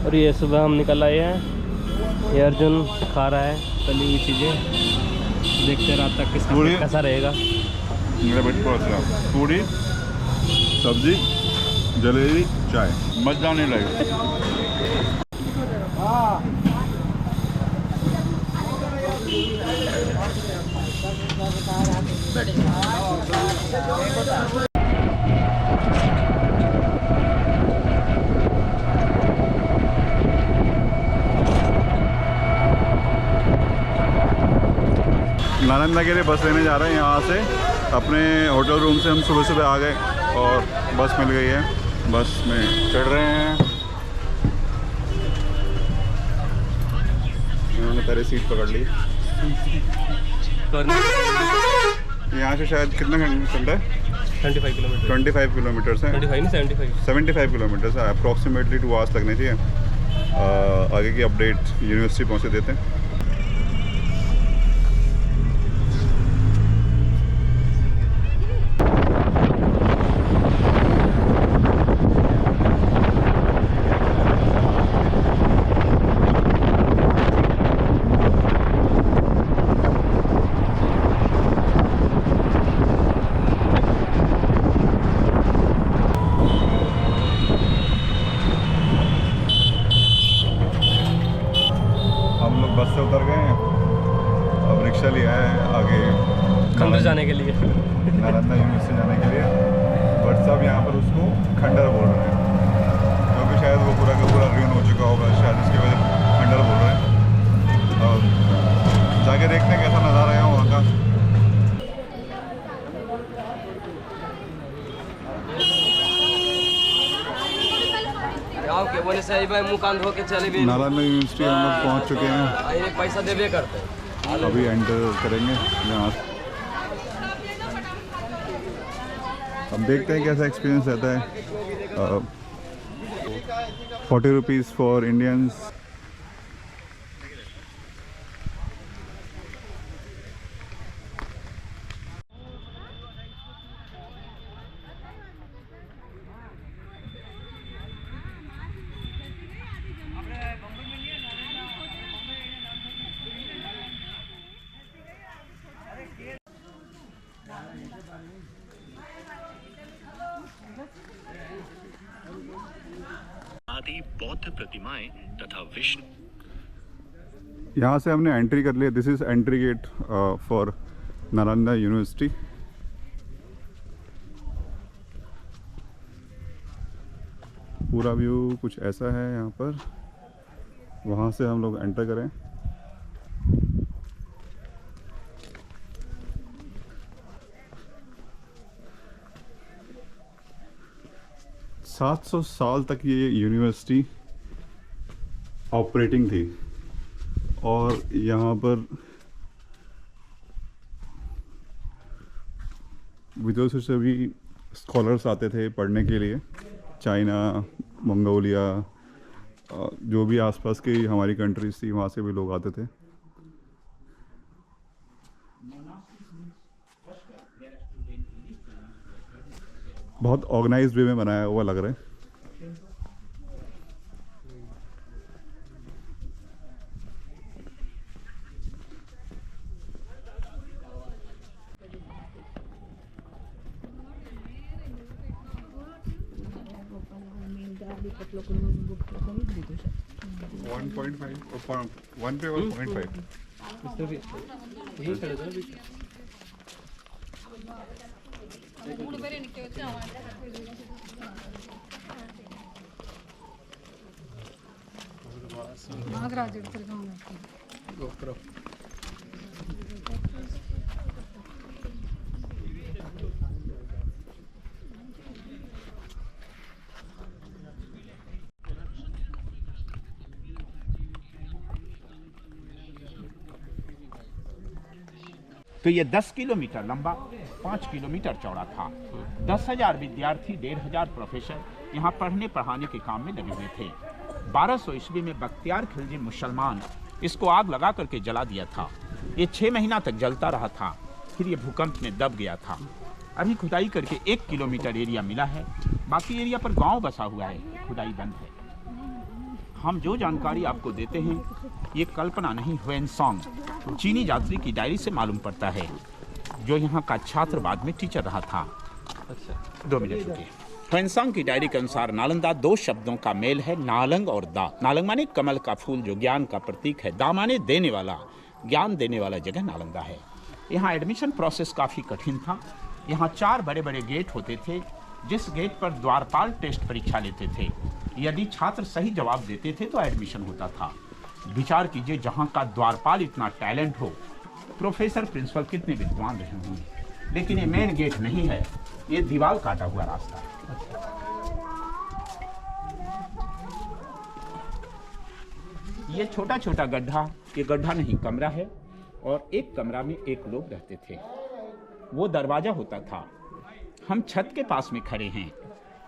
और ये सुबह हम निकल आए हैं, ये अर्जुन खा रहा है तली हुई चीज़ें। देखते हैं रात तक किसका पेट कैसा रहेगा। मेरा पेट पूरा पूरी सब्जी जलेबी चाय मजा नहीं लगेगा। नालंदा के लिए बस लेने जा रहे हैं। यहाँ से अपने होटल रूम से हम सुबह सुबह आ गए और बस मिल गई है। बस में चढ़ रहे हैं। इन्होंने पहले सीट पकड़ ली। यहाँ से शायद कितना घंटा है? 25 किलोमीटर। 25 किलोमीटर है। 25 नहीं 75 किलोमीटर है। अप्रॉक्सीमेटली 2 आवर्स लगने चाहिए। आगे की अपडेट यूनिवर्सिटी पहुँचे देते हैं। बस से उतर गए हैं। अब रिक्शा लिया है आगे खंडर जाने के लिए, नालंदा यूनिवर्सिटी जाने के लिए। बट सब यहाँ पर उसको खंडर बोल रहे हैं क्योंकि शायद वो पूरा का पूरा रिन हो चुका होगा, शायद इसकी वजह से खंडर बोल रहे हैं। और जाके देखते हैं कैसा नज़ारा है वहाँ का। बोले सही भाई मुँह कान धो के चले भी। नालंदा यूनिवर्सिटी हम लोग पहुँच चुके हैं। पैसा देवे करते हैं। अभी एंटर करेंगे यहाँ। अब देखते हैं कैसा एक्सपीरियंस रहता है। 40 रुपीज़ फॉर इंडियंस। आदि बौद्ध प्रतिमाएं तथा विष्णु। यहाँ से हमने एंट्री कर लिया। This is entry get for Nalanda university. पूरा व्यू कुछ ऐसा है यहाँ पर। वहाँ से हम लोग एंटर करें। $700 साल तक ये यूनिवर्सिटी ऑपरेटिंग थी और यहाँ पर विदेशों से भी स्कॉलर्स आते थे पढ़ने के लिए। चाइना, मंगोलिया, जो भी आसपास की हमारी कंट्रीज थी वहाँ से भी लोग आते थे। बहुत ऑर्गेनाइज्ड वे में बनाया हुआ लग रहा है। वन पे 1.5 तो ये 10 किलोमीटर लंबा, 5 किलोमीटर चौड़ा था। 10,000 विद्यार्थी, 1,500 प्रोफेसर यहाँ पढ़ने पढ़ाने के काम में लगे हुए थे। 1200 ईस्वी में बख्तियार खिलजी मुसलमान इसको आग लगा करके जला दिया था। ये 6 महीना तक जलता रहा था, फिर ये भूकंप में दब गया था। अभी खुदाई करके 1 किलोमीटर एरिया मिला है, बाकी एरिया पर गांव बसा हुआ है, खुदाई बंद है। हम जो जानकारी आपको देते हैं ये कल्पना नहीं, ह्वेनसांग चीनी यात्री की डायरी से मालूम पड़ता है, जो यहाँ का छात्र बाद में टीचर रहा था। अच्छा 2 मिनट रुकिए। ह्वेनसांग की डायरी के अनुसार नालंदा 2 शब्दों का मेल है, नालंग और दा। नालंग माने कमल का फूल जो ज्ञान का प्रतीक है, दा माने देने वाला, ज्ञान देने वाला जगह नालंदा है। यहाँ एडमिशन प्रोसेस काफ़ी कठिन था। यहाँ 4 बड़े बड़े गेट होते थे, जिस गेट पर द्वारपाल टेस्ट परीक्षा लेते थे। यदि छात्र सही जवाब देते थे तो एडमिशन होता था। विचार कीजिए, जहाँ का द्वारपाल इतना टैलेंट हो, प्रोफेसर प्रिंसिपल कितने विद्वान रहे होंगे। लेकिन ये मेन गेट नहीं है, ये दीवार काटा हुआ रास्ता है। ये छोटा छोटा गड्ढा, ये गड्ढा नहीं कमरा है, और एक कमरा में 1 लोग रहते थे। वो दरवाजा होता था। हम छत के पास में खड़े हैं।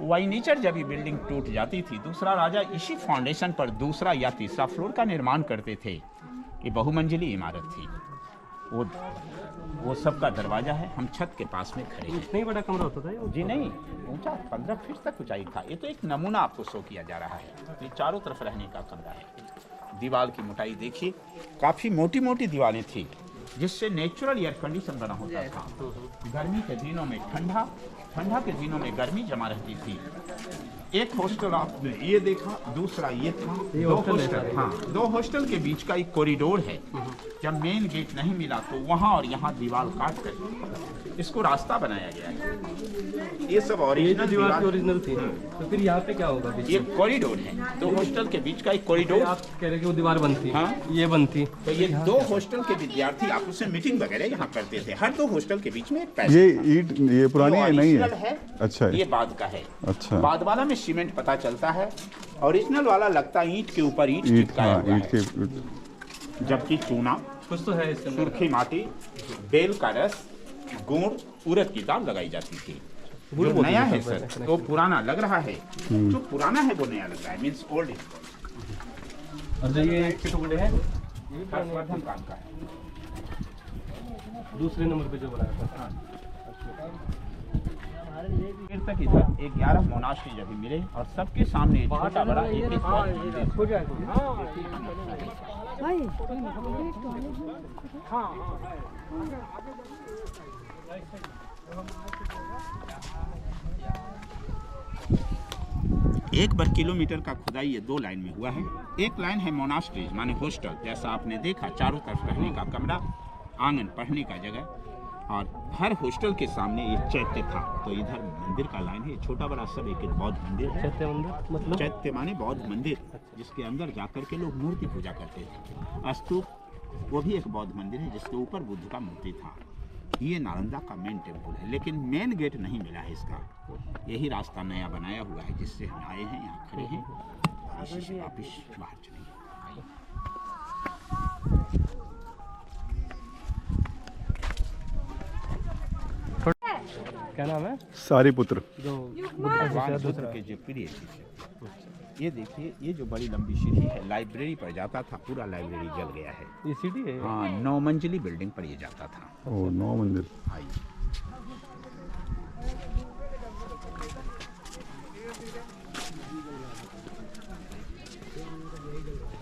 वाइनेचर जब ये बिल्डिंग टूट जाती थी, दूसरा राजा इसी फाउंडेशन पर दूसरा या तीसरा फ्लोर का निर्माण करते थे। ये बहुमंजिली इमारत थी। वो सबका दरवाजा है। हम छत के पास में खड़े हैं। इतना बड़ा कमरा होता था ये? जी नहीं, ऊंचा 15 फीट तक ऊंचाई था। ये तो एक नमूना आपको शो किया जा रहा है। ये चारों तरफ रहने का कमरा है। दीवार की मोटाई देखिए, काफ़ी मोटी मोटी दीवारें थी, जिससे नेचुरल एयर कंडीशन बना होता था। गर्मी के दिनों में ठंडा, ठंडा के दिनों में गर्मी जमा रहती थी। एक हॉस्टल आपने ये देखा, दूसरा ये था। 2 हॉस्टल, हाँ, 2 हॉस्टल के बीच का एक कॉरिडोर है। जब मेन गेट नहीं मिला तो वहाँ और यहाँ दीवार काट कर इसको रास्ता बनाया गया है। ये सब ओरिजिनल दीवार ओरिजिनल थी। तो फिर यहाँ पे क्या होगा? ये कॉरिडोर है, 2 हॉस्टल के बीच का एक कॉरिडोर। आप कह रहे कि वो दीवार बनती, हाँ, ये बनती। तो ये 2 हॉस्टल के विद्यार्थी आपस में मीटिंग वगैरह यहाँ करते थे। हर 2 हॉस्टल के बीच में एक पैसेज ये ईंट, ये पुरानी है नहीं है? अच्छा ये बाद का है। अच्छा, बाद वाला में सीमेंट पता चलता है, ओरिजिनल वाला लगता ईंट के ऊपर ईंट चिपकाया हुआ है। जबकि चूना, कुछ तो है इसके अंदर। सुर्खी माटी, बेल का रस, गुड़, उड़द की दाल लगाई जाती थी। जो नया है सर, तो पुराना लग रहा है। जो पुराना है वो नया लग रहा है, मीन्स ओल्ड इज। और जो ये टुकड़े हैं, हर्षवर्धन काम का है। दूसरे नंबर पे जो बनाया था। फिर तक इधर 11 मोनास्ट्री जब मिले, और सबके सामने छोटा बड़ा एक हो एक बार किलोमीटर का खुदाई ये 2 लाइन में हुआ है। एक लाइन है मोनास्ट्रीज माने हॉस्टल, जैसा आपने देखा, चारों तरफ रहने का कमरा, आंगन, पढ़ने का जगह, और हर हॉस्टल के सामने ये चैत्य था। तो इधर मंदिर का लाइन है, छोटा बड़ा सब एक बौद्ध मंदिर है। चैत्य मंदिर मतलब? चैत्य माने बौद्ध मंदिर, जिसके अंदर जाकर के लोग मूर्ति पूजा करते थे। स्तूप, वो भी एक बौद्ध मंदिर है, जिसके ऊपर बुद्ध का मूर्ति था। ये नालंदा का मेन टेम्पल है, लेकिन मेन गेट नहीं मिला है इसका। यही रास्ता नया बनाया हुआ है, जिससे हम आए हैं, यहाँ खड़े हैं, और इसी से वापिस बाहर चलेंगे। क्या नाम है? सारीपुत्र। जो भगवान बुद्ध के जो प्रिय शिष्य। ये देखिए, ये जो बड़ी लंबी सीढ़ी है, लाइब्रेरी पर जाता था। पूरा लाइब्रेरी जल गया है। ये सीढ़ी है? हाँ, 9 मंजिली बिल्डिंग पर ये जाता था। ओ, 9 मंजिल। आइए,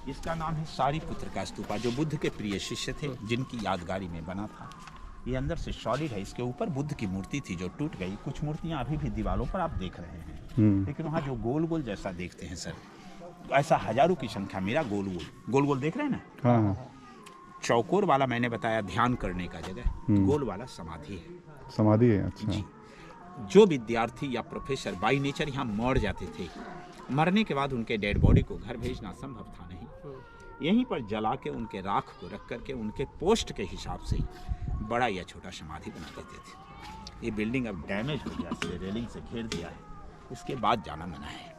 इसका नाम है सारीपुत्र का स्तूपा, जो बुद्ध के प्रिय शिष्य थे, जिनकी यादगारी में बना था। ये अंदर से सॉलिड है। इसके ऊपर बुद्ध की मूर्ति थी जो टूट गई। कुछ मूर्तियां अभी भी दीवारों पर आप देख रहे हैं, लेकिन वहाँ जो गोल गोल जैसा देखते हैं सर, ऐसा हजारों की संख्या। मेरा गोल गोल देख रहे हैं ना? हाँ हाँ। चौकोर वाला मैंने बताया ध्यान करने का जगह, गोल वाला समाधि है। समाधि है, अच्छा। जी। जो विद्यार्थी या प्रोफेसर बाई नेचर यहाँ मर जाते थे, मरने के बाद उनके डेड बॉडी को घर भेजना संभव था नहीं। यहीं पर जला के उनके राख को रख करके उनके पोस्ट के हिसाब से बड़ा या छोटा समाधि बना देते थे। ये बिल्डिंग अब डैमेज हो गया, इसलिए रेलिंग से घेर दिया है। इसके बाद जाना मना है।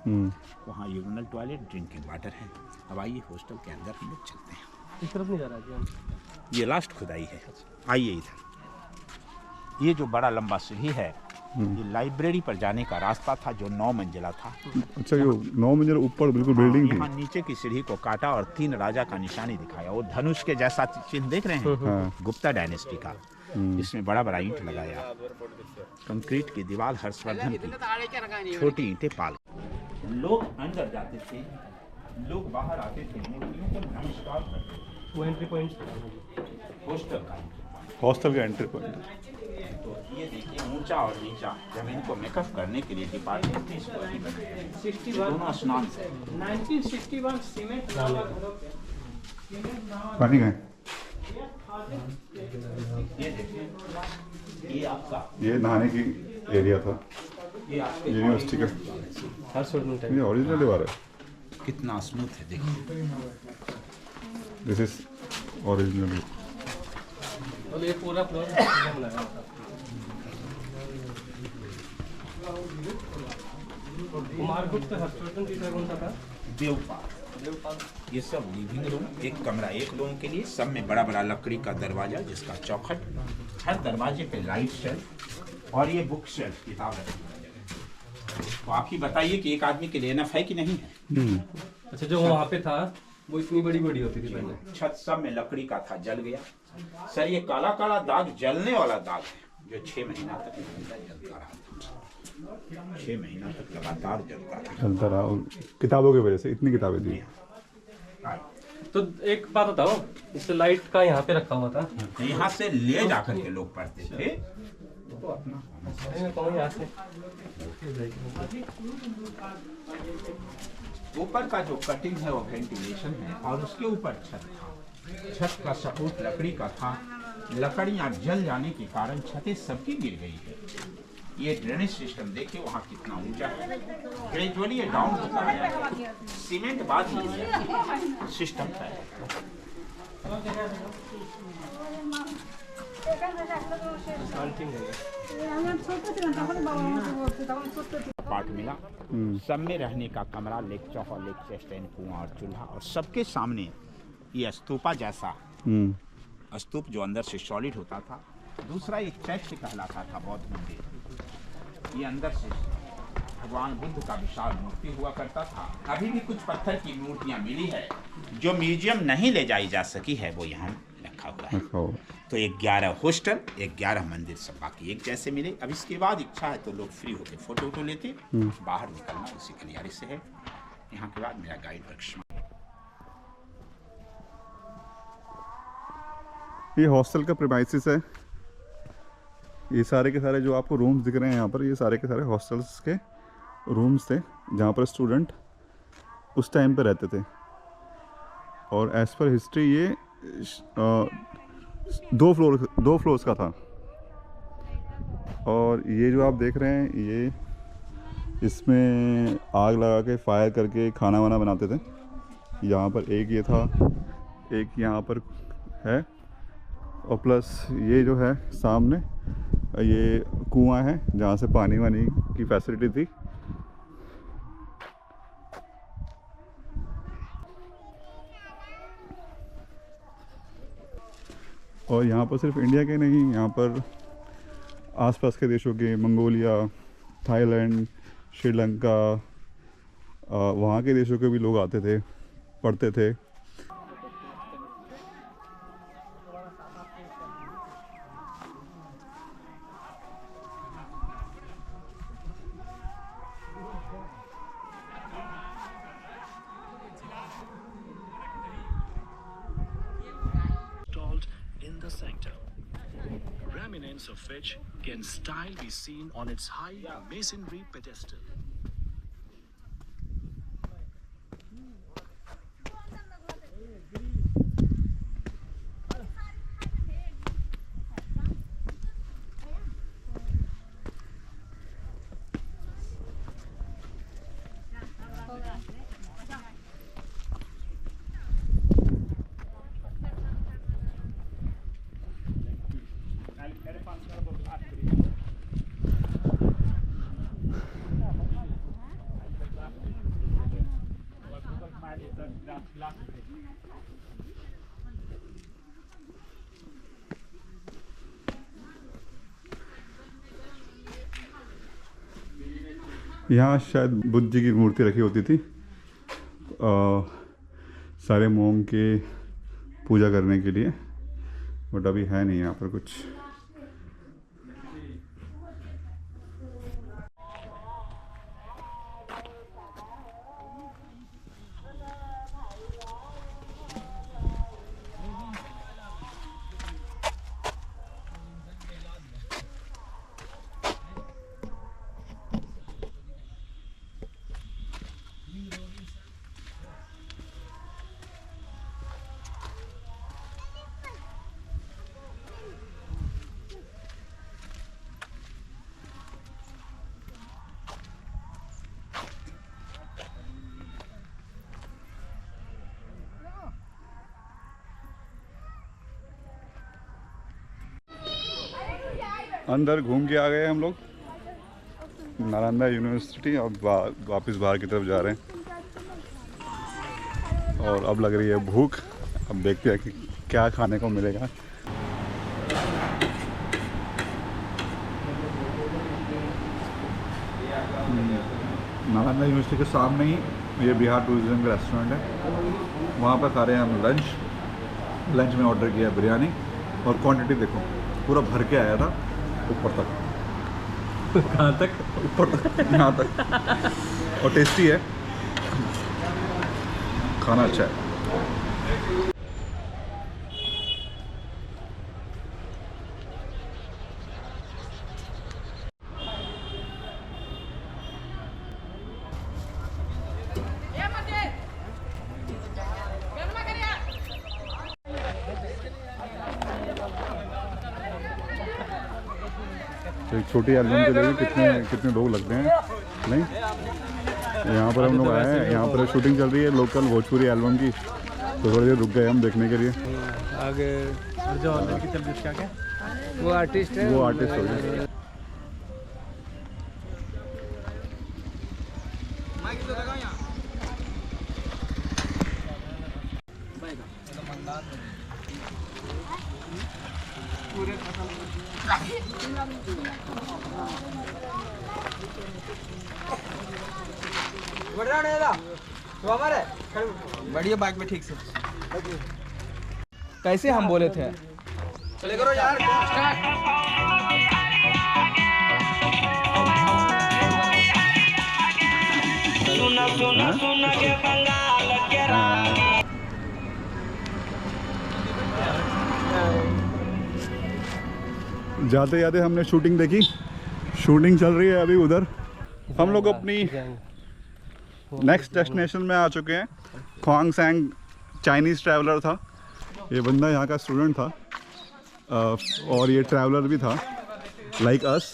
वहाँ यूरिनल टॉयलेट, ड्रिंकिंग वाटर है। अब आइए हॉस्टल के अंदर हम लोग चलते हैं। इस तरफ नहीं जा रहा है? ये लास्ट खुदाई है। आइए इधर। ये जो बड़ा लंबा सीढ़ी है, ये लाइब्रेरी पर जाने का रास्ता था, जो 9 मंजिला था। अच्छा, ये 9 मंजिल ऊपर बिल्कुल बिल्डिंग थी। यहाँ नीचे की सीढ़ी को काटा और 3 राजा का निशानी दिखाया। वो धनुष के जैसा चिन्ह देख रहे हैं, गुप्ता डायनेस्टी का। इसमें बड़ा बड़ा ईंट लगाया। कंक्रीट की दीवार हर्षवर्धन की, छोटी ईंटें पाल। लोग अंदर जाते थे लोग बाहर आते थे, मूर्तियों को नमस्कार करते थे। वो एंट्री पॉइंट हॉस्टल का हॉस्टल का एंट्री पॉइंट। तो ये देखिए, ऊंचा और नीचा जमीन को मेकअप करने के लिए डिपार्टमेंट ने इसको अभी बनाया है। दोनों स्नान से 1961 सीमेंट वाला घरों पे पानी का है। ये देखिए, ये आपका, ये नहाने की एरिया था ये आपके यूनिवर्सिटी का। हर स्टूडेंट है। ये ओरिजिनल दीवार है। कितना स्मूथ है देखिए। This is original. और ये पूरा फ्लोर बनाया था। कुमारगुप्त हर्षवर्धन तीसरा कौन सा था? देवपाल। ये सब लिविंग रूम, एक कमरा एक लोगों के लिए, सब में बड़ा बड़ा लकड़ी का दरवाजा जिसका चौखट, हर दरवाजे पे लाइट शेल्फ और ये बुक शेल्फ, किताब रखने वाला जगह। तो आप ही बताइए कि एक आदमी के लिए एनफ है कि नहीं है? अच्छा, जो वहाँ पे था वो इतनी बड़ी बड़ी होती थी पहले। छत सब में लकड़ी का था, जल गया। सर ये काला काला दाग जलने वाला दाग है, जो 6 महीना तक जलता रहा था। 6 महीना तक लगातार जलता रहा। किताबों की वजह से इतनी किताबें थी। रहा। तो एक बात बताओ, इससे लाइट का यहाँ पे रखा हुआ था, यहाँ से ले जाकर के लोग पढ़ते थे। कौन यहाँ से? ऊपर का जो कटिंग है वो वेंटिलेशन है और उसके ऊपर छत था। छत का सपोर्ट लकड़ी का था। लकड़ियां जल जाने के कारण छतें सबकी गिर गई है। ये ड्रेनेज सिस्टम देखिए वहाँ कितना ऊंचा है। ग्रेजुअली ये डाउन होता है। सीमेंट बाद में दिया सिस्टम था। पार्ट मिला, सब में रहने का कमरा, लेक चौका, लेक चेस्टैंड, कुआं और चूल्हा, और सबके सामने ये स्तूपा जैसा स्तूप जो अंदर से सॉलिड होता था। दूसरा एक चैत्य कहलाता था बौद्ध मंदिर। ये अंदर से भगवान बुद्ध का विशाल मूर्ति हुआ करता था। अभी भी कुछ पत्थर की मूर्तियां मिली है जो म्यूजियम नहीं ले जाई जा सकी है, वो यहाँ रखा हुआ है। तो 11 हॉस्टल, 11 मंदिर, सब बाकी एक जैसे मिले। अब इसके बाद इच्छा है तो लोग फ्री होकर फोटो वोटो लेते, बाहर निकलना उसी गलियारे से है। यहाँ के बाद मेरा गाइड वर्कशॉप। ये हॉस्टल का प्रीमाइसिस है। ये सारे के सारे जो आपको रूम्स दिख रहे हैं यहाँ पर, ये सारे के सारे हॉस्टल्स के रूम्स थे जहाँ पर स्टूडेंट उस टाइम पे रहते थे। और एज़ पर हिस्ट्री ये 2 फ्लोर्स का था। और ये जो आप देख रहे हैं, ये इसमें आग लगा के फायर करके खाना वाना बनाते थे। यहाँ पर एक ये था, एक यहाँ पर है, और प्लस ये जो है सामने ये कुआं है जहाँ से पानी वानी की फैसिलिटी थी। और यहाँ पर सिर्फ इंडिया के नहीं, यहाँ पर आसपास के देशों के, मंगोलिया, थाईलैंड, श्रीलंका, वहाँ के देशों के भी लोग आते थे, पढ़ते थे। Installed in the sanctum, remnants of which can still be seen on its high masonry pedestal. यहाँ शायद बुद्ध जी की मूर्ति रखी होती थी सारे मोंग के पूजा करने के लिए, बट अभी है नहीं यहाँ पर कुछ। अंदर घूम के आ गए हम लोग नालंदा यूनिवर्सिटी। अब वापस बाहर की तरफ जा रहे हैं और अब लग रही है भूख। अब देखते हैं कि क्या खाने को मिलेगा। नालंदा यूनिवर्सिटी के सामने ही ये बिहार टूरिज्म का रेस्टोरेंट है, वहाँ पर खा रहे हैं हम लंच में ऑर्डर किया बिरयानी और क्वांटिटी देखो पूरा भर के आया था ऊपर तक। कहाँ तक? ऊपर तक, यहाँ तक। और टेस्टी है, खाना अच्छा है। तो एक छोटी एल्बम के लिए भी कितने लोग लगते हैं नहीं। यहाँ पर हम लोग आए हैं, यहाँ पर शूटिंग चल रही है लोकल भोजपुरी एल्बम की, तो थोड़ी देर रुक गए हम देखने के लिए। आगे जो अंदर की तरफ जिसका क्या वो आर्टिस्ट है, वो आर्टिस्ट हो गया। बढ़िया बाइक में ठीक से कैसे हम बोले थे चले करो यार। सुना सुना सुना के बंगाल के जाते जाते हमने शूटिंग देखी। शूटिंग चल रही है अभी उधर। हम लोग अपनी नेक्स्ट डेस्टिनेशन में आ चुके हैं। ख्वांग सैंग चाइनीज़ ट्रैवलर था ये बंदा, यहाँ का स्टूडेंट था और ये ट्रैवलर भी था लाइक अस,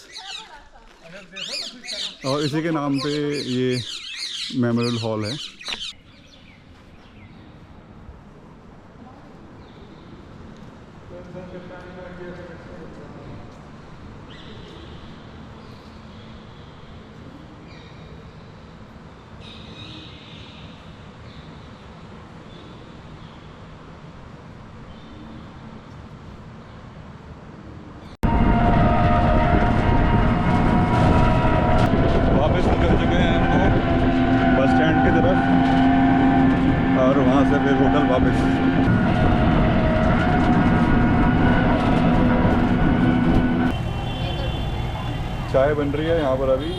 और इसी के नाम पे ये मेमोरियल हॉल है। और वहाँ से फिर होटल वापस। चाय बन रही है यहाँ पर अभी।